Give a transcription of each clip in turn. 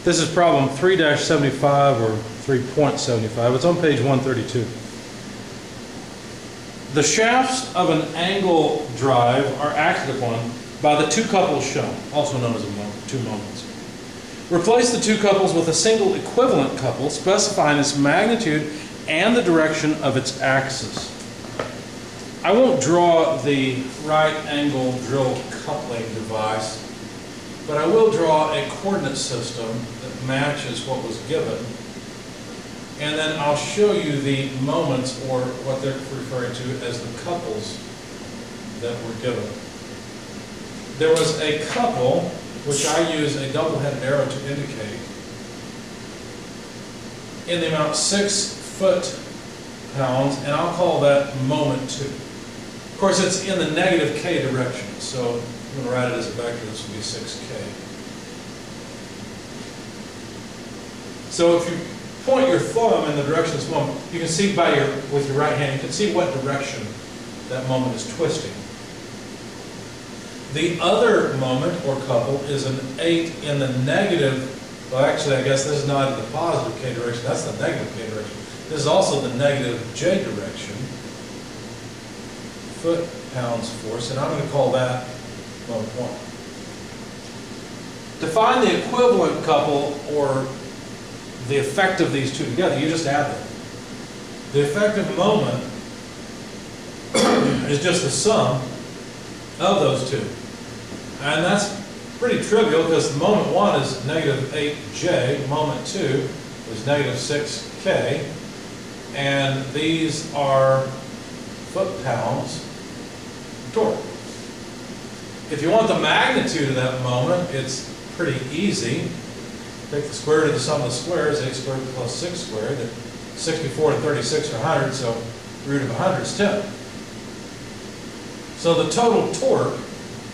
This is problem 3-75 or 3.75. It's on page 132. The shafts of an angle drive are acted upon by the two couples shown, also known as two moments. Replace the two couples with a single equivalent couple, specifying its magnitude and the direction of its axis. I won't draw the right angle drill coupling device, but I will draw a coordinate system that matches what was given. And then I'll show you the moments, or what they're referring to as the couples that were given. There was a couple, which I use a double-headed arrow to indicate, in the amount 6 foot-pounds, and I'll call that moment 2. Of course, it's in the negative k direction, so I'm going to write it as a vector. This will be 6k. So if you point your thumb in the direction of this moment, you can see with your right hand, you can see what direction that moment is twisting. The other moment or couple is an 8 in the negative, well actually I guess this is not in the positive k direction, that's the negative k direction. This is also the negative j direction, foot-pounds force, and I'm going to call that moment 1. To find the equivalent couple, or the effect of these two together, you just add them. The effective moment is just the sum of those two. And that's pretty trivial, because the moment 1 is negative 8j, moment 2 is negative 6k, and these are foot-pounds torque. If you want the magnitude of that moment, it's pretty easy. Take the square root of the sum of the squares, 8 squared plus 6 squared. 64 and 36 are 100, so root of 100 is 10. So the total torque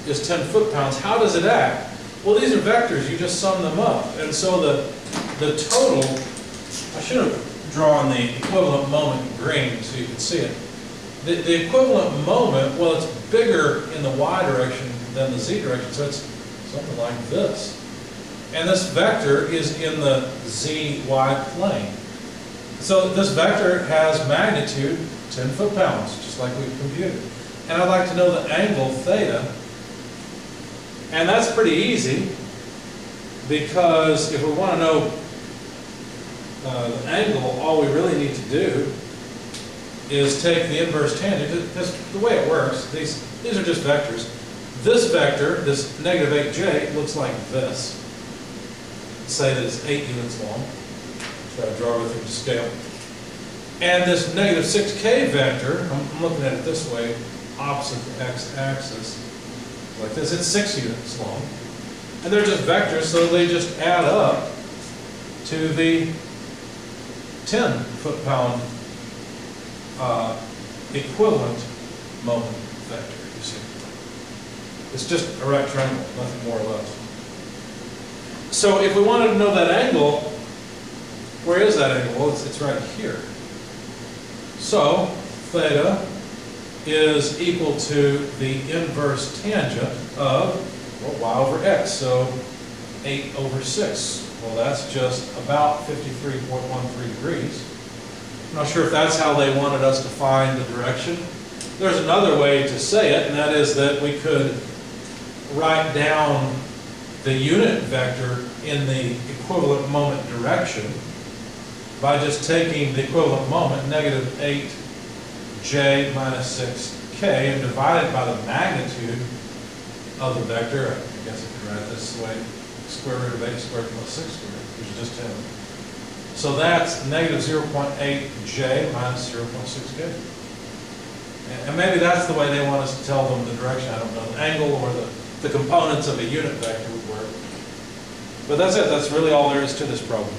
is 10 foot-pounds. How does it act? Well, these are vectors. You just sum them up. And so the total, I should have drawn the equivalent moment in green so you can see it. The equivalent moment, well, it's bigger in the y direction than the z direction, so it's something like this. And this vector is in the zy plane. So this vector has magnitude 10 foot-pounds, just like we've computed. And I'd like to know the angle theta. And that's pretty easy, because if we want to know the angle, all we really need to do is take the inverse tangent. The way it works, these are just vectors. This vector, this negative 8j, looks like this. Say that it's 8 units long. Try to draw everything to scale. And this negative 6k vector, I'm looking at it this way, opposite the x-axis, like this, it's 6 units long. And they're just vectors, so they just add up to the 10 foot-pound equivalent moment vector, you see. It's just a rectangle, nothing more or less. So if we wanted to know that angle, where is that angle? Well, it's right here. So theta is equal to the inverse tangent of, well, y over x, so 8 over 6. Well, that's just about 53.13 degrees. I'm not sure if that's how they wanted us to find the direction. There's another way to say it, and that is that we could write down the unit vector in the equivalent moment direction by just taking the equivalent moment, negative 8j minus 6k, and divide it by the magnitude of the vector. I guess I can write it this way: square root of 8 squared plus 6 squared, which is just 10. So that's negative 0.8j minus 0.6k. And maybe that's the way they want us to tell them the direction. I don't know. The angle or the components of a unit vector would work. But that's it. That's really all there is to this problem.